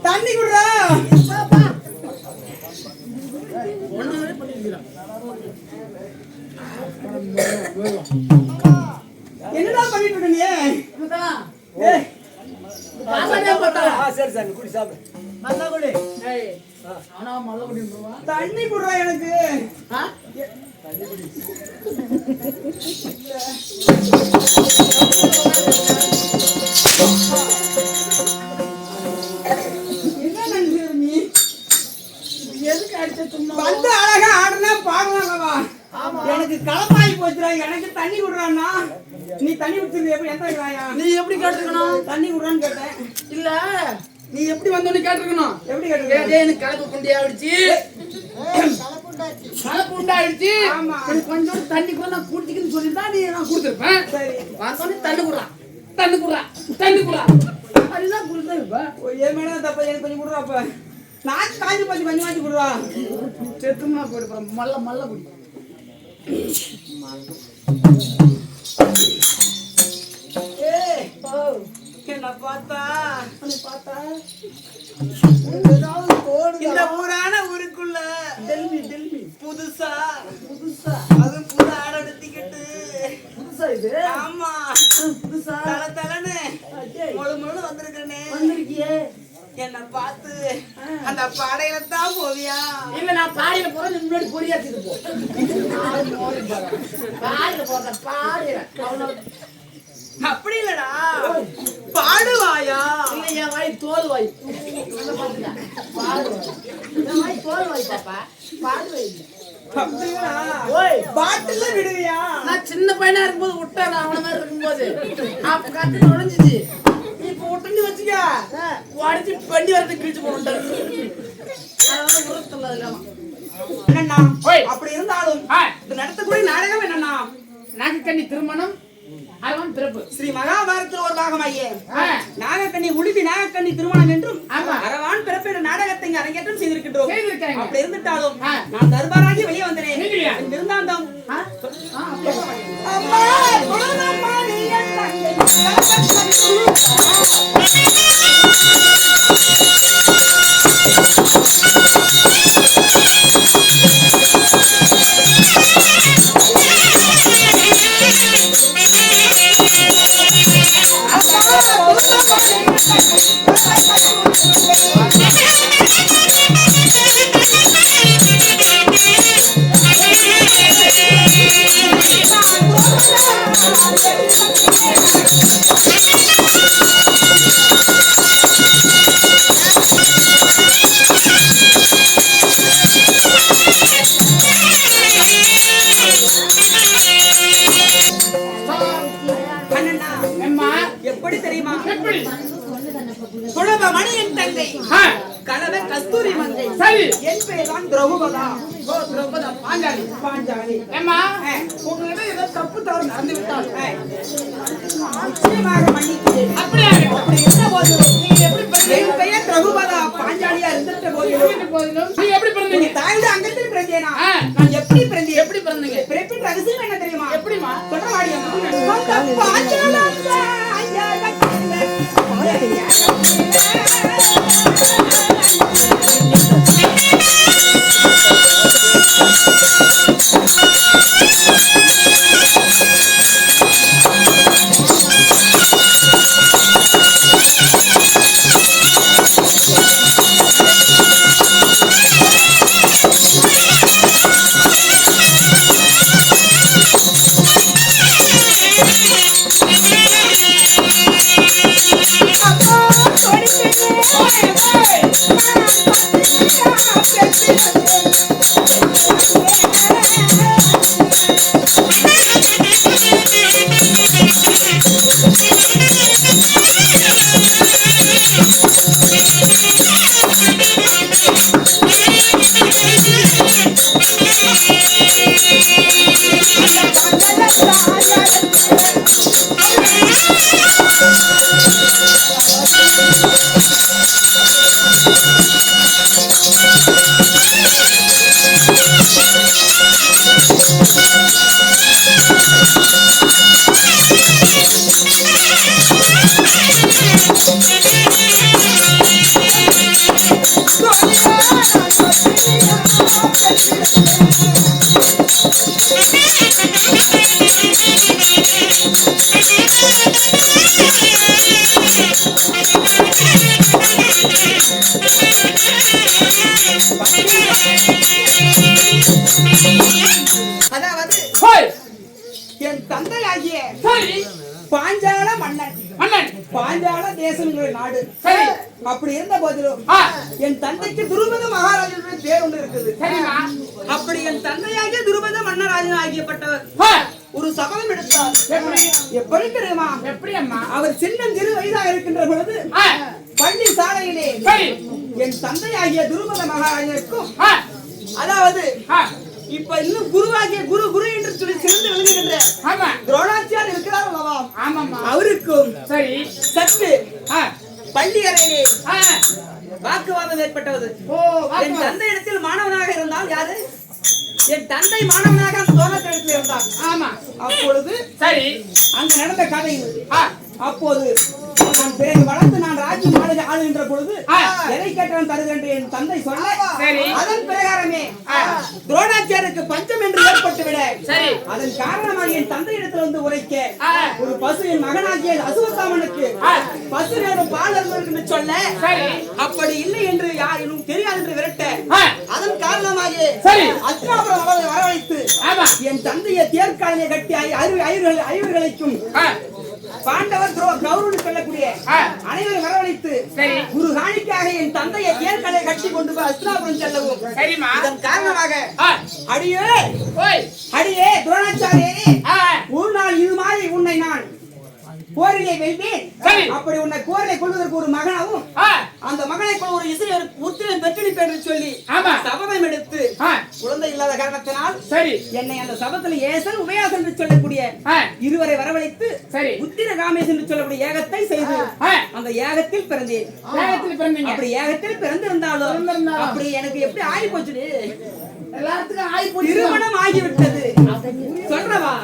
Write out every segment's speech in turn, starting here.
தண்ணி குடுறா. என்னடா பண்ணிட்டு இருக்க நீ? சரி சரி குடி சாப்பிடு. மல்ல குடி. தண்ணி குடுறா எனக்கு. வந்து அழகா ஆடுனா பாடலாம்லவா? எனக்கு களப்பாயி போச்சுடா. எனக்கு தண்ணி குடுறான்னா நீ தண்ணி குடிச்சிருக்க எப்படி எந்த வாயா? நீ எப்படி கேட்டிருக்கணும்? தண்ணி குடுறான்னு கேட்டேன். இல்ல நீ எப்படி வந்தோன்னு கேட்டிருக்கணும். எப்படி கேட்டிருக்க? எனக்கு கலப்பு குண்டி ஆயிடுச்சு. கலப்பு உண்டாயிடுச்சு. கொஞ்சம் தண்ணி கூட நான் குடிச்சிக்கின்னு சொல்லியிருந்தா நீ நான் கொடுத்துருப்பேன். சரி வந்தோன்னு தண்ணி குடுறா தண்ணி குடுறா தண்ணி குடுறா அதுதான் குடுத்தேன். இப்ப ஏன் மேடம் தப்ப எனக்கு கொஞ்சம் குடுறா. அப்ப நான் காஞ்சி கொஞ்சம் கொஞ்சமாச்சு குடுறா. செத்துமா போயிடுப்பா. மல்ல மல்ல குடி. என்ன பார்த்தா இந்த ஊரான ஊருக்குள்ள டெல்வி டெல்வி புதுசா புதுசா அது புது ஆடை எடுத்துக்கிட்டு புதுசா இது. ஆமா புதுசா தல தலன்னு முழு முழு வந்திருக்கனே. வந்திருக்கியே என்ன பார்த்து அந்த பாடையில தான் போவியா? இல்ல நான் பாடையில போறது முன்னாடி பொடியாச்சுட்டு போ. பாடையில போறத பாடையில அப்படி இல்லடா பாடுவாயா? இல்ல என் வாய் தோல் வாய். என் வாய் தோல் வாய் பாப்பா. பாடுவாய் பாட்டுல விடுவியா? நான் சின்ன பையனா இருக்கும்போது விட்டேன். அவன மாதிரி இருக்கும்போது அப்ப கத்து நுழைஞ்சிச்சு. இப்ப விட்டுன்னு வச்சுக்க உடச்சி வண்டி வரது கிழிச்சு போட்டாரு. அதனால உரத்துல இல்லாம என்னன்னா அப்படி இருந்தாலும் நடத்தக்கூடிய நாடகம் என்னன்னா நாகக்கண்ணி திருமணம் அரவன் பிறப்பு. ஸ்ரீ மகாபாரதத்தில் ஒரு பாகமாகிய நாகக்கண்ணி உடுப்பி நாகக்கண்ணி திருமணம் என்றும் அரவான் பிறப்பு என்ற நாடகத்தை அரங்கேற்றம் செய்திருக்கின்றோம். அப்படி இருந்துட்டாலும் நான் தர்பாராகி வெளியே வந்தேன். இருந்தாந்தம் எப்படி தெரியுமா? மணியின் தங்கை கணவன் கஸ்தூரி மங்கை. சரி என் பெயர் தான் திரௌபதா. திரௌபதா பாஞ்சாலி. பாஞ்சாலி அம்மா உங்ககிட்ட ஏதோ தப்பு தவறு நடந்து விட்டால் நிச்சயமாக மன்னிக்கிறேன். அப்படியே அப்படி இருந்த போது நீங்க எப்படி என் பெயர் திரௌபதா பாஞ்சாலியா இருந்துட்ட போதிலும் நீ எப்படி பிறந்தீங்க? தாயோட அங்கத்தில் பிறந்தேனா? நான் எப்படி பிறந்தேன்? எப்படி பிறந்தீங்க? பிறப்பின் ரகசியம் என்ன தெரியுமா? எப்படிமா சொல்ற வாடியா? பாஞ்சாலா அதாவது என் தந்தையாகிய பாஞ்சால மன்னன் பாஞ்சால தேசங்கிற நாடு அப்படி இருந்த போதிலும் என் தந்தைக்கு துருபத மகாராஜனுடைய பேர் ஒன்று இருக்குது. அப்படி என் தந்தையாகிய துருபத மன்னராஜன் ஆகியப்பட்டவர் ஒரு சபதம் எடுத்தார். எப்படி தெரியுமா? எப்படி அம்மா? அவர் சின்னஞ்சிறு வயதாக இருக்கின்ற பொழுது பள்ளி சாலையிலே என் தந்தையாகிய துருபத மகாராஜனுக்கும் அதாவது இப்ப இன்னும் குருவாகிய குரு குரு என்று சொல்லி சிறந்து விளங்குகின்ற துரோணாச்சார் இருக்கிறார் அல்லவா? அவருக்கும் சரி சற்று பள்ளி அறையிலே வாக்குவாதம் ஏற்பட்டது. என் தந்தை இடத்தில் மாணவனாக இருந்தால் யாரு? என் தந்தை மாணவனாக அந்த துரோணாச்சாரத்தில் இருந்தார். ஆமா. அப்பொழுது சரி அங்கு நடந்த கதை. அப்போது நான் பிறகு வளர்ந்து நான் ராஜ்யம் ஆளுகின்ற பொழுது எதை கேட்டான் தருகிறேன் என்று என் தந்தை சொல்ல அதன் பிரகாரமே துரோணாச்சாரியருக்கு பஞ்சம் என்று ஏற்பட்டுவிட அதன் காரணமாக என் தந்தை இடத்துல வந்து உரைக்க ஒரு பசு என் மகனாகிய அசுவத்தாமனுக்கு பசு நேரம் பால் என்று சொல்ல அப்படி இல்லை என்று யாரும் தெரியாது என்று விரட்ட அதன் காரணமாக அஸ்தினாபுரம் வரவழைத்து என் தந்தையை தேர்காலியை கட்டி ஐவர்களைக்கும் பாண்டவர் கௌரவன் சொல்லக்கூடிய அனைவரும் வரவழைத்து குரு காணிக்காக என் தந்தையை தேர்களை கட்டி கொண்டு போய் அஸ்தினாபுரம் செல்லவும் இதன் காரணமாக அடியே துரோணாச்சாரியே ஒரு நாள் இது மாதிரி உன்னை நான் போரிலே வெல்வேன். அப்படி உன்னை போரிலே கொள்வதற்கு ஒரு மகனாவும் அந்த மகனை ஒரு இசை உத்திரன் பெற்றெடுப்பேன் என்று சொல்லி சபதம் எடுத்து குழந்தை இல்லாத காரணத்தினால் என்னை அந்த சபத்தில் ஏசன் உபயாசன் என்று சொல்லக்கூடிய இருவரை வரவழைத்து உத்திர காமேசன் என்று சொல்லக்கூடிய ஏகத்தை செய்து அந்த ஏகத்தில் பிறந்தேன். அப்படி ஏகத்தில் பிறந்திருந்தாலும் அப்படி எனக்கு எப்படி ஆகி போச்சு? எல்லாத்துக்கும் ஆகி போச்சு. திருமணம் ஆகிவிட்டது சொல்றவா?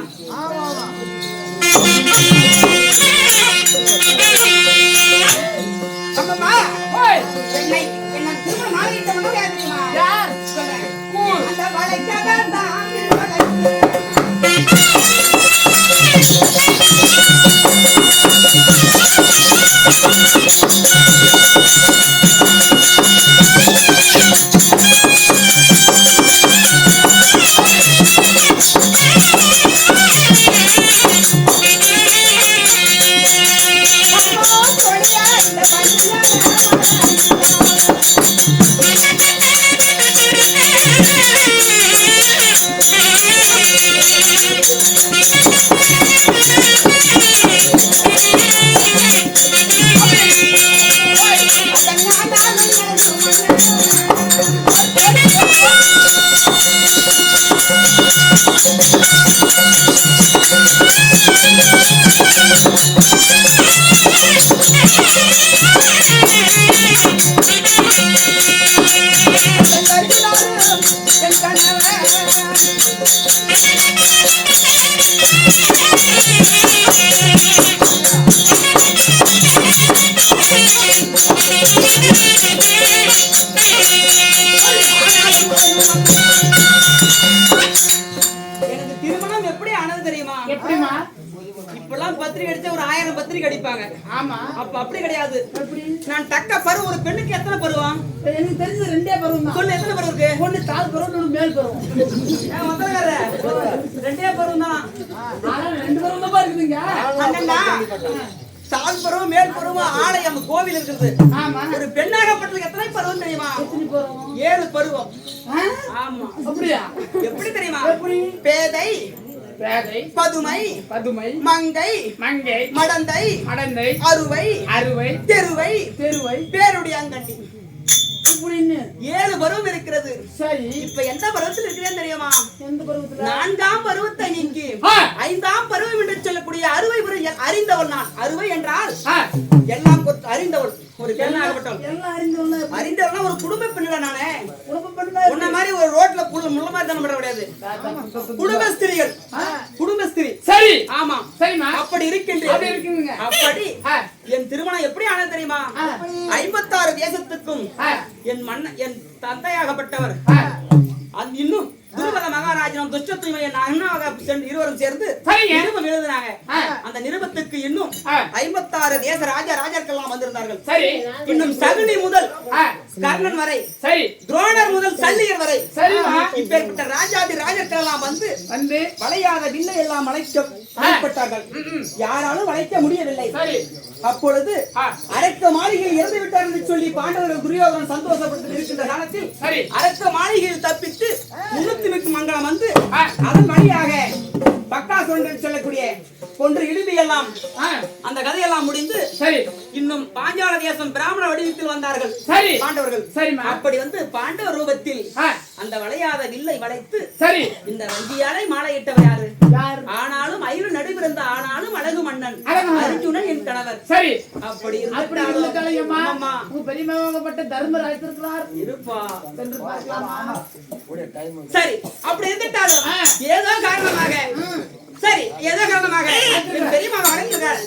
என்ன திருமணம் ஆகிவிட்டவனும் யார் சொல்றேன்? அந்த வளைக்காதான் நான் தக்க பருவம். ஒரு பெண்ணுக்கு எத்தனை பருவம்? எனக்கு தெரிஞ்சது ரெண்டே பருவம் தான். சொல்லு எத்தனை பருவம் இருக்கு? ஒண்ணு தாழ் பருவம், ஒண்ணு மேல் பருவம். ஏன் மொத்தக்கார ரெண்டே பருவம் தான். ஆனா ரெண்டு பருவம் தான் இருக்குதுங்க. அண்ணா தாழ் பருவம் மேல் பருவம் ஆலயம் கோவில் இருக்குது. ஆமா. ஒரு பெண்ணாகப்பட்டதுக்கு எத்தனை பருவம் தெரியுமா? எத்தனை பருவம்? 7 பருவம். ஆமா. அப்படியா? எப்படி தெரியுமா? எப்படி? பேதை பதுமை மங்கை மடந்தை அறுவை தெருவை பேருடைய அங்கண்டி இப்படின்னு 7 பருவம் இருக்கிறது. சரி, இப்ப எந்த பருவத்தில் இருக்கிறேன்னு தெரியுமா? எந்த பருவத்தில்? 4ஆம் பருவத்தை நீங்கி 5ஆம் பருவம் என்று சொல்லக்கூடிய அறுவை அறிந்தவள் நான். அறுவை என்றால் எல்லாம் அறிந்தவள். ஒரு பெண்ணாகப்பட்டவள் அறிந்தவள் ஒரு குடும்ப பெண்ணா நானே. உன்ன மாதிரி ஒரு ரோட்ல முள்ள மாதிரி தானே பட கிடையாது. குடும்ப ஸ்திரீகள், குடும்ப ஸ்திரீ. சரி, ஆமா, சரிமா. அப்படி இருக்கின்றேன். அப்படி என் திருமணம் எப்படி ஆனது தெரியுமா? 56 தேசத்துக்கும் என் தந்தையாகப்பட்டவர் இன்னும் திருமத மகாராஜனும் துஷ்டத்துமையின் அண்ணாவாக இருவரும் சேர்ந்து நிருபம் எழுதினாங்க. அந்த நிருபத்துக்கு இன்னும் 56 தேச ராஜாக்கள்லாம் வந்திருந்தார்கள். சரி, இன்னும் சகுனி முதல் கர்ணன் வரை, சரி, துரோணர் முதல் சல்லியர் வரை, சரி, இப்பேற்பட்ட ராஜாக்கள் எல்லாம் வந்து வளையாத வில்லை எல்லாம் வளைக்கப்பட்டார்கள். யாராலும் வளைக்க முடியவில்லை. அப்பொழுது அரக்க மாளிகையில் இறந்து விட்டார் என்று சொல்லி பாண்டவர்கள் துரியோதனன் சந்தோஷப்பட்டு இருக்கின்ற காலத்தில் அரக்க மாளிகையில் தப்பித்து 300 மங்கலம் வந்து அதன் வழியாக பக்காசுரன் சொல்லக்கூடிய கொன்று இழுதி எல்லாம் அந்த கதையெல்லாம் முடிந்து, சரி, இன்னும் பாஞ்சால தேசம் பிராமண வடிவத்தில் வந்தார்கள். சரி, பாண்டவர்கள். சரி, அப்படி வந்து பாண்டவ ரூபத்தில் அந்த வளையாத வில்லை வளைத்து, சரி, இந்த வங்கியாலை மாலையிட்டவர் யாரு? ஆனாலும் அயிரு நடுவிருந்த ஆனாலும் அழகு மன்னன் அர்ஜுனன் என் கணவர். சரி, அப்படி பெரியமாகப்பட்ட தர்மராஜ் இருக்கிறார் இருப்பா. சரி, அப்படி இருந்துட்டாலும் ஏதோ காரணமாக, சரி, ஏதோ காரணமாக பெரியமா வணங்குகிறார்.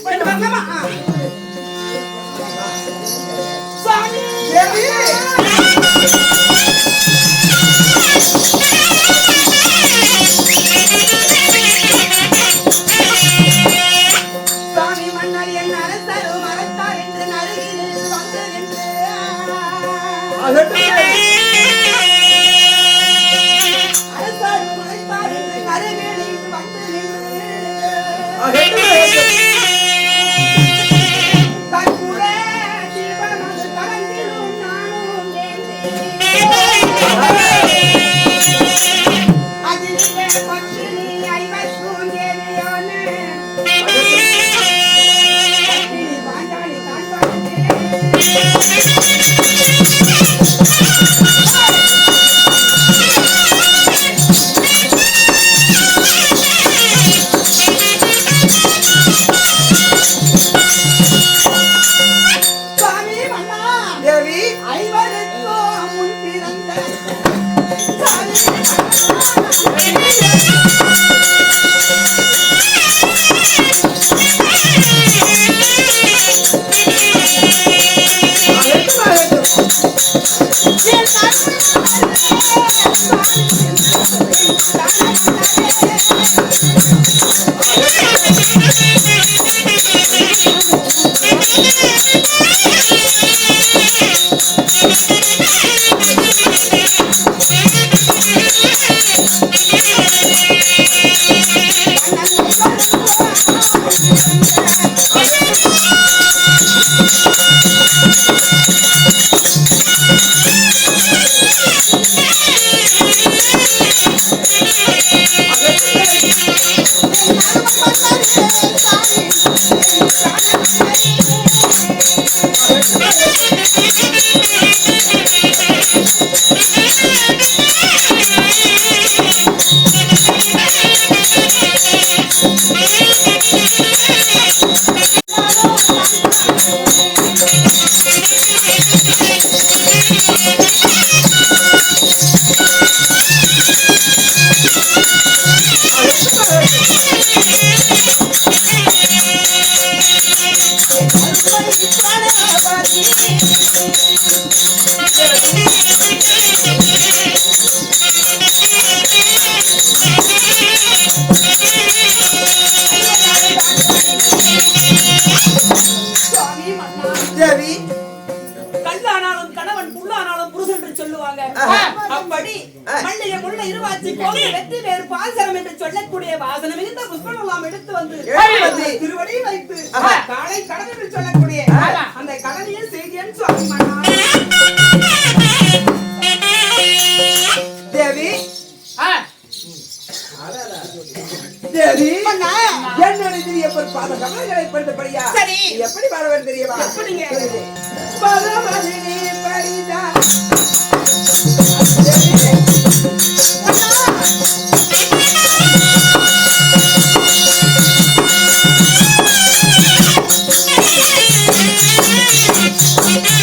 சாமி மன்னர் என் அரசரு மறத்தார் என்று நருகில் வந்து நின்று அரசரு மறைத்தார் என்று நருகில் வந்து நின்று கற்புர ஜீவனது கரங்கிலும் நானும் அதிலே பட்சினி ஐவர்க்கும் தேவியோனே பாண்டாளி காண்பானே கல்லானாலும் கணவன் புல்லானாலும் புருஷன் என்று சொல்லுவாங்க. அப்படி மல்லிகை முல்லை இருவாச்சி கோவை வெற்றி வேறு பாசனம் என்று சொல்லக்கூடிய வாசனம் மிகுந்த புஷ்பம் எல்லாம் எடுத்து வந்து திருவடியில் வைத்து காலை கடன் என்று சொல்லக்கூடிய அந்த கடலில் செய்தியன் சுவாமி தேவி தேவி என்னுடைய திரியப்பர் பாத கமலங்களை படுத்தபடியா சரி எப்படி பாடவர் தெரியுமா? எப்படிங்க? பரமதினி பரிதா Thank you.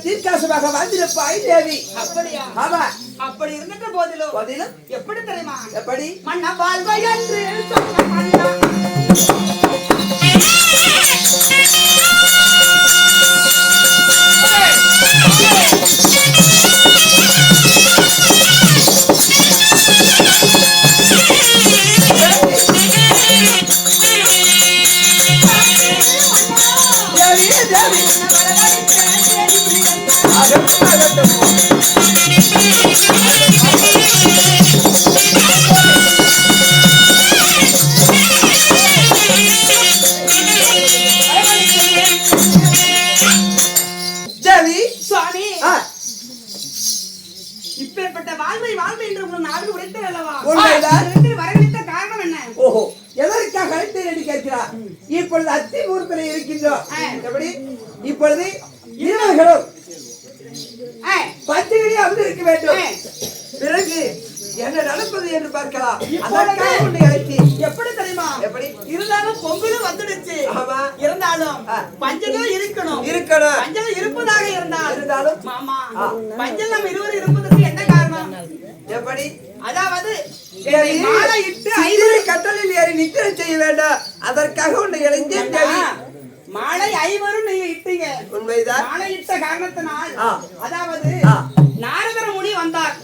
தீர்க்காசமாக வாழ்ந்திருப்பாய் தேவி. அப்படியா? ஆமா. அப்படி இருந்துட்டு போதிலும் எப்படி தெரியுமா? எப்படி? மன்ன வாழ்வை என்று சொன்ன மன்னா இப்பேற்பட்ட வாழ்வை வாழ்வை என்று ஒரு நாடு உரைத்தேன் அல்லவா? வரவித்த காரணம் என்ன? ஓஹோ, எதற்காக அழைத்தேன் என்று கேட்கிறார். இப்பொழுது அத்திமூர்த்தனை இருக்கின்றோம். எப்படி? இப்பொழுது இருவர்களும் பத்திரிகை அமர்ந்து இருக்க வேண்டும். பிறகு என்ன நடப்பது என்று பார்க்கலாம். எப்படி தெரியுமா? எப்படி இருந்தாலும் பொங்கலும் வந்துடுச்சு. இருந்தாலும் பஞ்சலும் இருக்கணும். பஞ்சலும் இருப்பதாக இருந்தாலும் மாமா பஞ்சல் நம்ம இருவரும் இருப்பதற்கு என்ன காரணம்? எப்படி? அதாவது மாலையிட்டு 5 கட்டலில் ஏறி நித்திரை செய்ய வேண்டாம். அதற்காக உன்னை இணைந்தேன் தேவி. மாலை 5 நீங்க இட்டீங்க. உண்மைதான். மாலை இட்ட காரணத்தினால் அதாவது நாரதர் முனி வந்தார்.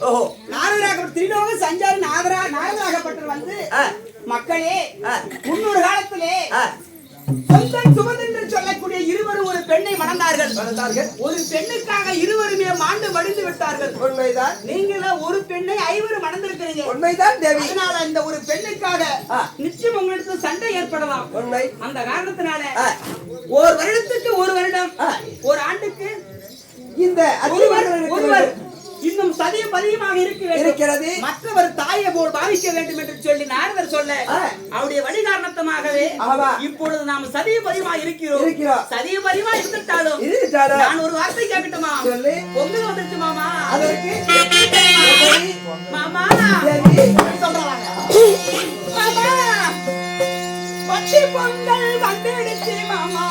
நாரதராகப்பட்ட திரிலோக சஞ்சாரி நாரதராகப்பட்டவர் வந்து மக்களே முன்னொரு காலத்திலே சொந்தன் சுமன் என்று சொல்லக்கூடிய இருவரும் ஒரு பெண்ணை மணந்தார்கள். ஒரு பெண்ணுக்காக இருவருமே மாண்டு மடிந்து விட்டார்கள். உண்மைதான். நீங்களும் ஒரு பெண்ணை 5 மணந்திருக்கிறீங்க. உண்மைதான் தேவி. அதனால இந்த ஒரு பெண்ணுக்காக நிச்சயம் உங்களுக்கு சண்டை ஏற்படலாம். உண்மை. அந்த காரணத்தினால ஒரு வருடத்துக்கு ஒரு வருடம், ஒரு ஆண்டுக்கு இந்த ஒருவர் இன்னும் சதியம் அதிகமாக இருக்கிறது. மற்றவர் தாயை போல் பாவிக்க வேண்டும் என்று சொல்லி நாரதர் சொல்ல அவருடைய வழி காரணமாகவே இப்பொழுது நாம் சதியம் அதிகமாக இருக்கிறோம். சதியம் அதிகமாக இருந்துட்டாலும் நான் ஒரு வார்த்தை கேட்கட்டுமா? பொங்கல் வந்துருச்சு மாமா. மாமா சொல்றாங்க மாமா பட்டி பொங்கல் வந்துடுச்சு மாமா.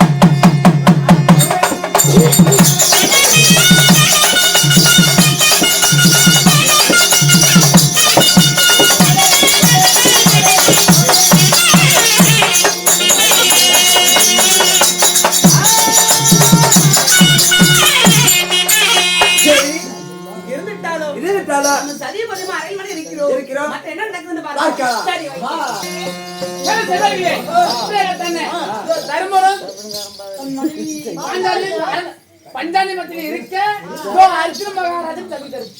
பஞ்சாலி மத்தியில் இருக்க அர்ஜுன மகாராஜன் தவிர்த்தார்.